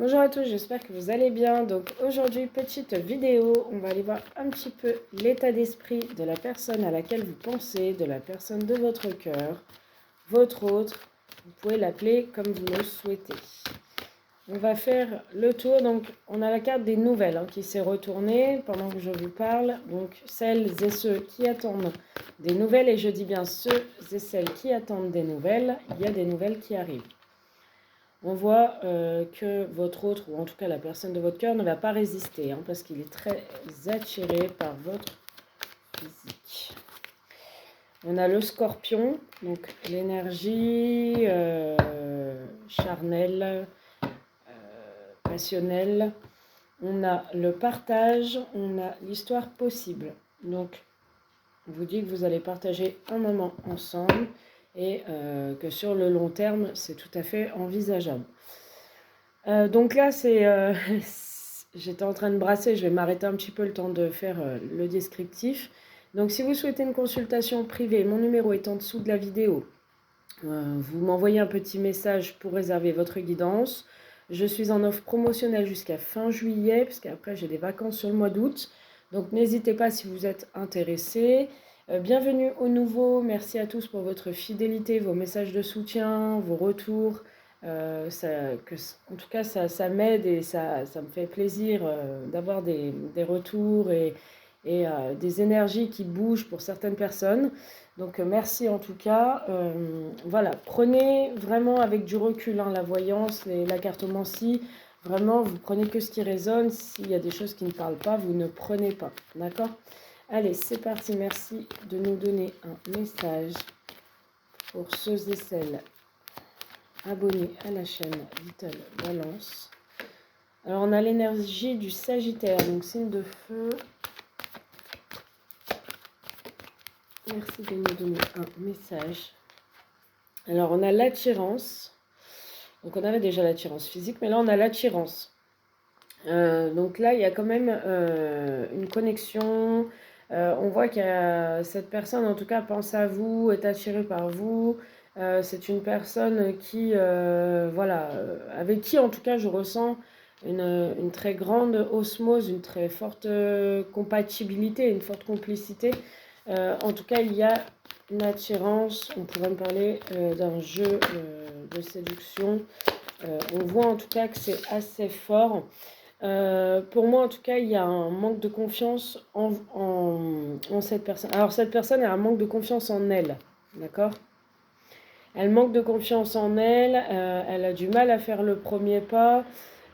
Bonjour à tous, j'espère que vous allez bien. Donc aujourd'hui, petite vidéo, on va aller voir un petit peu l'état d'esprit de la personne à laquelle vous pensez, de la personne de votre cœur, votre autre. Vous pouvez l'appeler comme vous le souhaitez. On va faire le tour, donc on a la carte des nouvelles qui s'est retournée pendant que je vous parle. Donc celles et ceux qui attendent des nouvelles, et je dis bien ceux et celles qui attendent des nouvelles, il y a des nouvelles qui arrivent. On voit que votre autre, ou en tout cas la personne de votre cœur, ne va pas résister, parce qu'il est très attiré par votre physique. On a le scorpion, donc l'énergie charnelle, passionnelle. On a le partage, on a l'histoire possible. Donc, on vous dit que vous allez partager un moment ensemble et que sur le long terme, c'est tout à fait envisageable. Donc là, j'étais en train de brasser, je vais m'arrêter un petit peu le temps de faire le descriptif. Donc si vous souhaitez une consultation privée, mon numéro est en dessous de la vidéo. Vous m'envoyez un petit message pour réserver votre guidance. Je suis en offre promotionnelle jusqu'à fin juillet, parce qu'après j'ai des vacances sur le mois d'août. Donc n'hésitez pas si vous êtes intéressés. Bienvenue aux nouveaux, merci à tous pour votre fidélité, vos messages de soutien, vos retours. En tout cas, ça m'aide et ça me fait plaisir d'avoir des retours et des énergies qui bougent pour certaines personnes. Donc merci en tout cas. Voilà, prenez vraiment avec du recul la voyance, la cartomancie. Vraiment, vous prenez que ce qui résonne. S'il y a des choses qui ne parlent pas, vous ne prenez pas. D'accord ? Allez, c'est parti. Merci de nous donner un message pour ceux et celles abonnés à la chaîne Little Balance. Alors, on a l'énergie du Sagittaire, donc signe de feu. Merci de nous donner un message. Alors, on a l'attirance. Donc, on avait déjà l'attirance physique, mais là, on a l'attirance. Donc là, il y a quand même une connexion. On voit que cette personne, en tout cas, pense à vous, est attirée par vous. C'est une personne qui, avec qui, en tout cas, je ressens une très grande osmose, une très forte compatibilité, une forte complicité. En tout cas, il y a une attirance. On pourrait me parler d'un jeu de séduction. On voit en tout cas que c'est assez fort. Pour moi, en tout cas, il y a un manque de confiance en cette personne. Alors, cette personne a un manque de confiance en elle, d'accord ? Elle manque de confiance en elle, elle a du mal à faire le premier pas.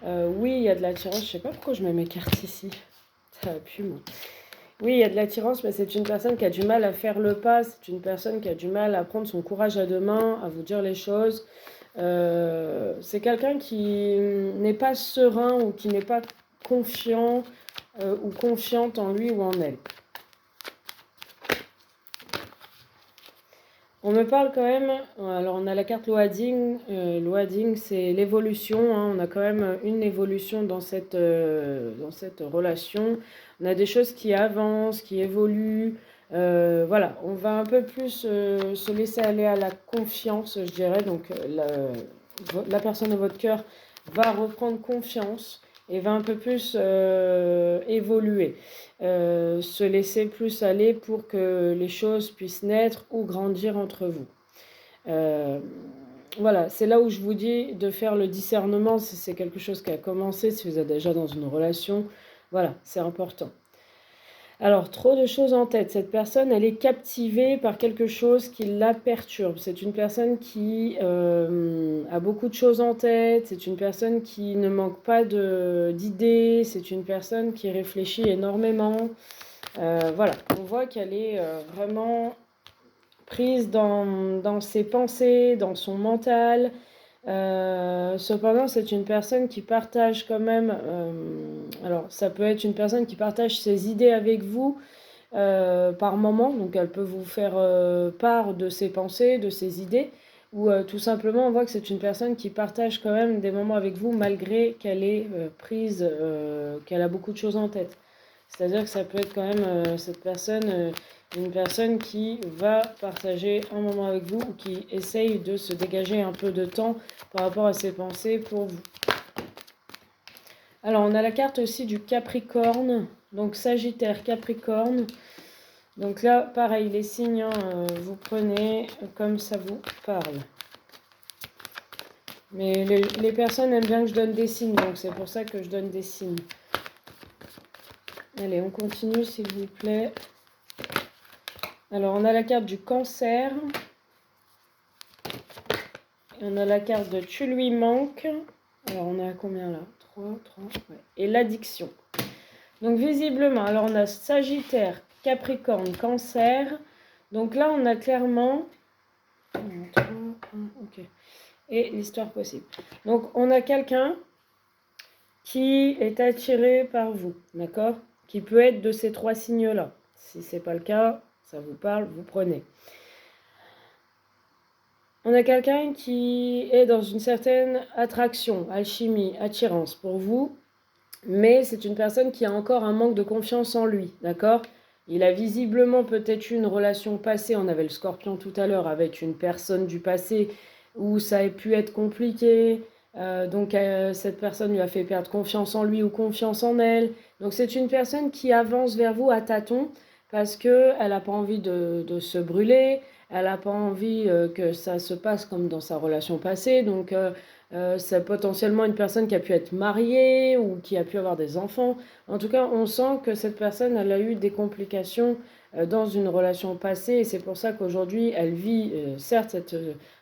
Oui, il y a de l'attirance. Je sais pas pourquoi je mets mes cartes ici. Ça pue, moi. Oui, il y a de l'attirance, mais c'est une personne qui a du mal à faire le pas. C'est une personne qui a du mal à prendre son courage à deux mains, à vous dire les choses. C'est quelqu'un qui n'est pas serein ou qui n'est pas confiant ou confiante en lui ou en elle. On me parle quand même, alors on a la carte Loading. Loading, c'est l'évolution. On a quand même une évolution dans cette relation. On a des choses qui avancent, qui évoluent. Voilà, on va un peu plus se laisser aller à la confiance, je dirais. Donc la personne de votre cœur va reprendre confiance et va un peu plus évoluer. Se laisser plus aller pour que les choses puissent naître ou grandir entre vous. Voilà, c'est là où je vous dis de faire le discernement si c'est quelque chose qui a commencé, si vous êtes déjà dans une relation. Voilà, c'est important. Alors, trop de choses en tête. Cette personne, elle est captivée par quelque chose qui la perturbe. C'est une personne qui a beaucoup de choses en tête. C'est une personne qui ne manque pas d'idées. C'est une personne qui réfléchit énormément. Voilà, on voit qu'elle est vraiment prise dans ses pensées, dans son mental. Cependant, c'est une personne qui partage quand même, alors ça peut être une personne qui partage ses idées avec vous par moment, donc elle peut vous faire part de ses pensées, de ses idées, ou tout simplement on voit que c'est une personne qui partage quand même des moments avec vous malgré qu'elle est prise, qu'elle a beaucoup de choses en tête. C'est-à-dire que ça peut être quand même cette personne, une personne qui va partager un moment avec vous ou qui essaye de se dégager un peu de temps par rapport à ses pensées pour vous. Alors, on a la carte aussi du Capricorne. Donc, Sagittaire, Capricorne. Donc là, pareil, les signes, vous prenez comme ça vous parle. Mais les personnes aiment bien que je donne des signes, donc c'est pour ça que je donne des signes. Allez, on continue, s'il vous plaît. Alors, on a la carte du Cancer. Et on a la carte de Tu lui manques. Alors, on est à combien là? 3, ouais. Et l'addiction. Donc, visiblement, alors on a Sagittaire, Capricorne, Cancer. Donc là, on a clairement... 3, 1, ok. Et l'histoire possible. Donc, on a quelqu'un qui est attiré par vous, d'accord? Qui peut être de ces 3 signes-là. Si ce n'est pas le cas, ça vous parle, vous prenez. On a quelqu'un qui est dans une certaine attraction, alchimie, attirance pour vous, mais c'est une personne qui a encore un manque de confiance en lui, d'accord? Il a visiblement peut-être eu une relation passée, on avait le Scorpion tout à l'heure, avec une personne du passé où ça a pu être compliqué, donc cette personne lui a fait perdre confiance en lui ou confiance en elle. Donc c'est une personne qui avance vers vous à tâtons parce qu'elle n'a pas envie de se brûler, elle n'a pas envie que ça se passe comme dans sa relation passée, donc c'est potentiellement une personne qui a pu être mariée ou qui a pu avoir des enfants. En tout cas, on sent que cette personne, elle a eu des complications dans une relation passée et c'est pour ça qu'aujourd'hui, elle vit certes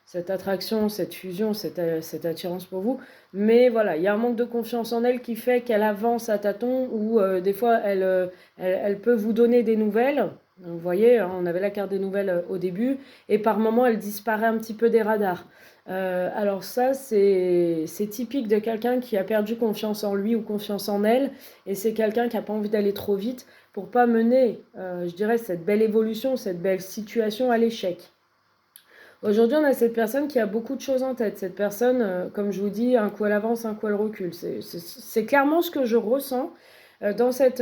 cette attraction, cette fusion, cette attirance pour vous, mais voilà, il y a un manque de confiance en elle qui fait qu'elle avance à tâtons ou des fois, elle peut vous donner des nouvelles. Vous voyez, hein, on avait la carte des nouvelles au début et par moments, elle disparaît un petit peu des radars. Alors ça, c'est typique de quelqu'un qui a perdu confiance en lui ou confiance en elle, et c'est quelqu'un qui n'a pas envie d'aller trop vite pour pas mener, je dirais, cette belle évolution, cette belle situation à l'échec. Aujourd'hui, on a cette personne qui a beaucoup de choses en tête. Cette personne, comme je vous dis, un coup elle avance, un coup elle recule. C'est clairement ce que je ressens dans cette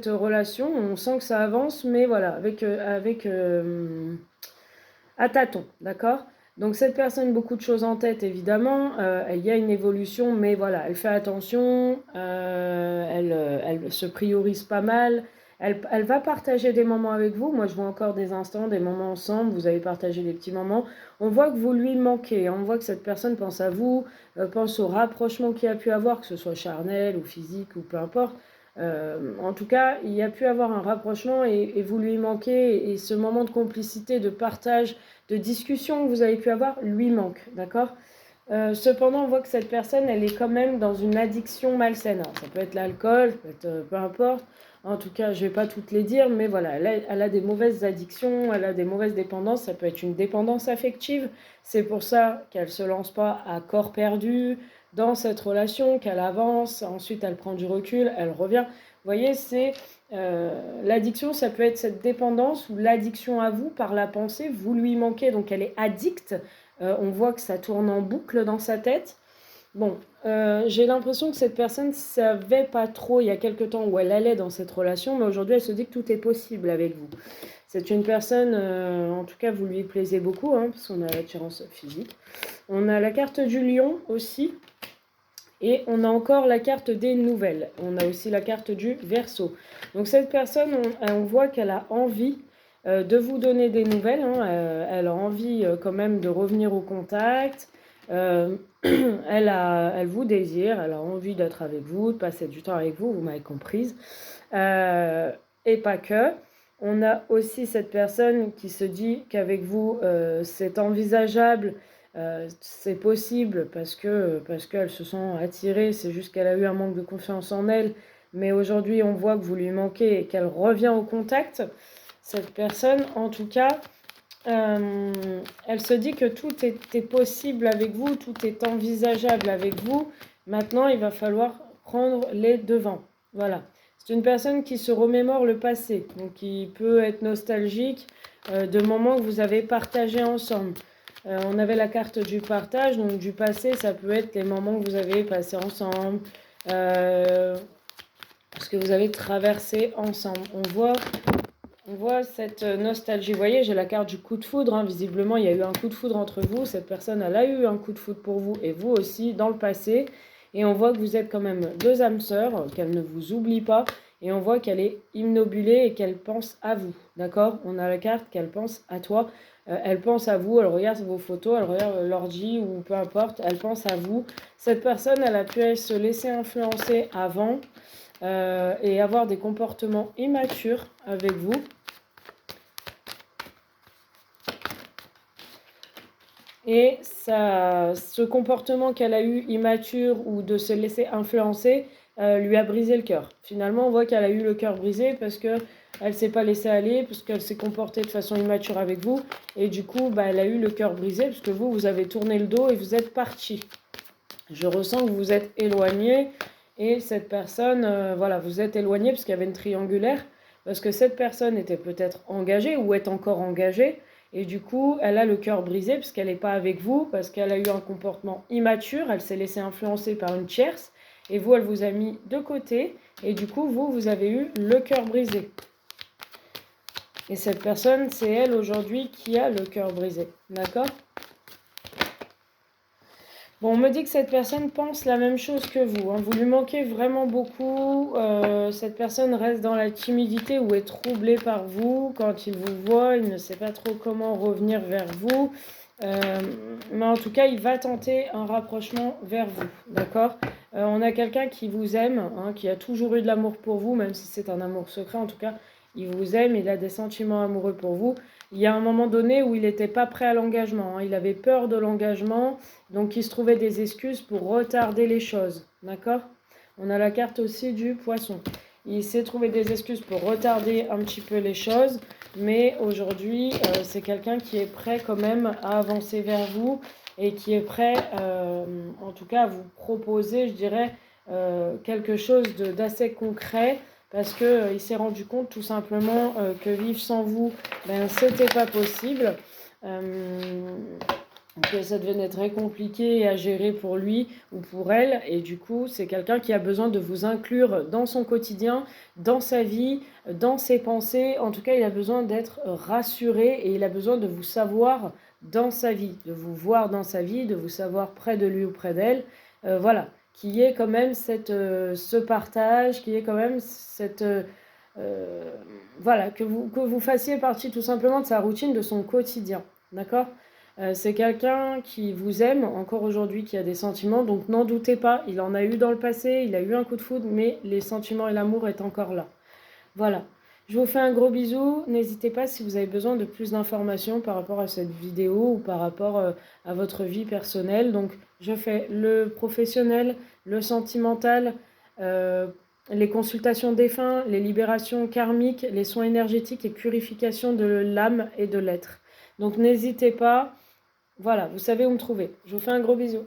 relation. On sent que ça avance, mais voilà, avec à tâtons, d'accord? Donc cette personne, beaucoup de choses en tête, évidemment. Il y a une évolution, mais voilà, elle fait attention, elle se priorise pas mal. Elle va partager des moments avec vous. Moi, je vois encore des instants, des moments ensemble. Vous avez partagé des petits moments. On voit que vous lui manquez. On voit que cette personne pense à vous, pense au rapprochement qu'il a pu avoir, que ce soit charnel ou physique ou peu importe. En tout cas, il y a pu avoir un rapprochement et vous lui manquez. Et ce moment de complicité, de partage, de discussion que vous avez pu avoir, lui manque, d'accord? Cependant, on voit que cette personne, elle est quand même dans une addiction malsaine. Alors, ça peut être l'alcool, ça peut être peu importe. En tout cas, je ne vais pas toutes les dire, mais voilà, elle a des mauvaises addictions, elle a des mauvaises dépendances. Ça peut être une dépendance affective. C'est pour ça qu'elle ne se lance pas à corps perdu dans cette relation, qu'elle avance, ensuite elle prend du recul, elle revient. Vous voyez, c'est l'addiction, ça peut être cette dépendance ou l'addiction à vous par la pensée, vous lui manquez, donc elle est addicte. On voit que ça tourne en boucle dans sa tête. Bon, j'ai l'impression que cette personne ne savait pas trop il y a quelque temps où elle allait dans cette relation, mais aujourd'hui elle se dit que tout est possible avec vous. C'est une personne, en tout cas vous lui plaisez beaucoup, hein, parce qu'on a l'attirance physique. On a la carte du lion aussi. Et on a encore la carte des nouvelles. On a aussi la carte du Verseau. Donc cette personne, on voit qu'elle a envie de vous donner des nouvelles. Hein. Elle a envie quand même de revenir au contact. Elle vous désire, elle a envie d'être avec vous, de passer du temps avec vous, vous m'avez comprise. Et pas que. On a aussi cette personne qui se dit qu'avec vous, c'est envisageable, c'est possible parce qu'elles se sont attirées, c'est juste qu'elle a eu un manque de confiance en elle, mais aujourd'hui on voit que vous lui manquez et qu'elle revient au contact. Cette personne, en tout cas, elle se dit que tout est possible avec vous, tout est envisageable avec vous. Maintenant, il va falloir prendre les devants. Voilà. C'est une personne qui se remémore le passé, donc qui peut être nostalgique de moments que vous avez partagés ensemble. On avait la carte du partage, donc du passé, ça peut être les moments que vous avez passés ensemble, ce que vous avez traversé ensemble. On voit cette nostalgie. Vous voyez, j'ai la carte du coup de foudre. Hein. Visiblement, il y a eu un coup de foudre entre vous. Cette personne, elle a eu un coup de foudre pour vous et vous aussi dans le passé. Et on voit que vous êtes quand même deux âmes sœurs, qu'elle ne vous oublie pas. Et on voit qu'elle est imnobulée et qu'elle pense à vous. D'accord? On a la carte qu'elle pense à toi. Elle pense à vous, elle regarde vos photos, elle regarde l'ordi ou peu importe, elle pense à vous. Cette personne, elle a pu se laisser influencer avant et avoir des comportements immatures avec vous. Et ce comportement qu'elle a eu immature ou de se laisser influencer lui a brisé le cœur. Finalement, on voit qu'elle a eu le cœur brisé parce qu'elle ne s'est pas laissée aller, parce qu'elle s'est comportée de façon immature avec vous. Et du coup, elle a eu le cœur brisé parce que vous avez tourné le dos et vous êtes parti. Je ressens que vous êtes éloigné et cette personne, voilà, vous êtes éloigné parce qu'il y avait une triangulaire, parce que cette personne était peut-être engagée ou est encore engagée. Et du coup, elle a le cœur brisé parce qu'elle n'est pas avec vous, parce qu'elle a eu un comportement immature, elle s'est laissée influencer par une tierce, et vous, elle vous a mis de côté, et du coup, vous avez eu le cœur brisé. Et cette personne, c'est elle aujourd'hui qui a le cœur brisé, d'accord ? Bon, on me dit que cette personne pense la même chose que vous. Vous lui manquez vraiment beaucoup. Cette personne reste dans la timidité ou est troublée par vous. Quand il vous voit, il ne sait pas trop comment revenir vers vous. Mais en tout cas, il va tenter un rapprochement vers vous. D'accord ? On a quelqu'un qui vous aime, qui a toujours eu de l'amour pour vous, même si c'est un amour secret. En tout cas, il vous aime, il a des sentiments amoureux pour vous. Il y a un moment donné où il n'était pas prêt à l'engagement. Il avait peur de l'engagement. Donc, il se trouvait des excuses pour retarder les choses. D'accord ? On a la carte aussi du poisson. Il s'est trouvé des excuses pour retarder un petit peu les choses. Mais aujourd'hui, c'est quelqu'un qui est prêt quand même à avancer vers vous et qui est prêt, en tout cas, à vous proposer, je dirais, quelque chose d'assez concret. Parce qu'il s'est rendu compte tout simplement que vivre sans vous, c'était pas possible. Que ça devenait très compliqué à gérer pour lui ou pour elle. Et du coup, c'est quelqu'un qui a besoin de vous inclure dans son quotidien, dans sa vie, dans ses pensées. En tout cas, il a besoin d'être rassuré et il a besoin de vous savoir dans sa vie, de vous voir dans sa vie, de vous savoir près de lui ou près d'elle. Voilà, qu'il y ait quand même ce partage, qu'il y ait quand même cette... voilà, que vous fassiez partie tout simplement de sa routine, de son quotidien. D'accord ? C'est quelqu'un qui vous aime encore aujourd'hui, qui a des sentiments, donc n'en doutez pas, il en a eu dans le passé, il a eu un coup de foudre, mais les sentiments et l'amour est encore là. Voilà. Je vous fais un gros bisou. N'hésitez pas si vous avez besoin de plus d'informations par rapport à cette vidéo ou par rapport à votre vie personnelle. Donc, je fais le professionnel, le sentimental, les consultations défunts, les libérations karmiques, les soins énergétiques et purification de l'âme et de l'être. Donc, n'hésitez pas. Voilà, vous savez où me trouver. Je vous fais un gros bisou.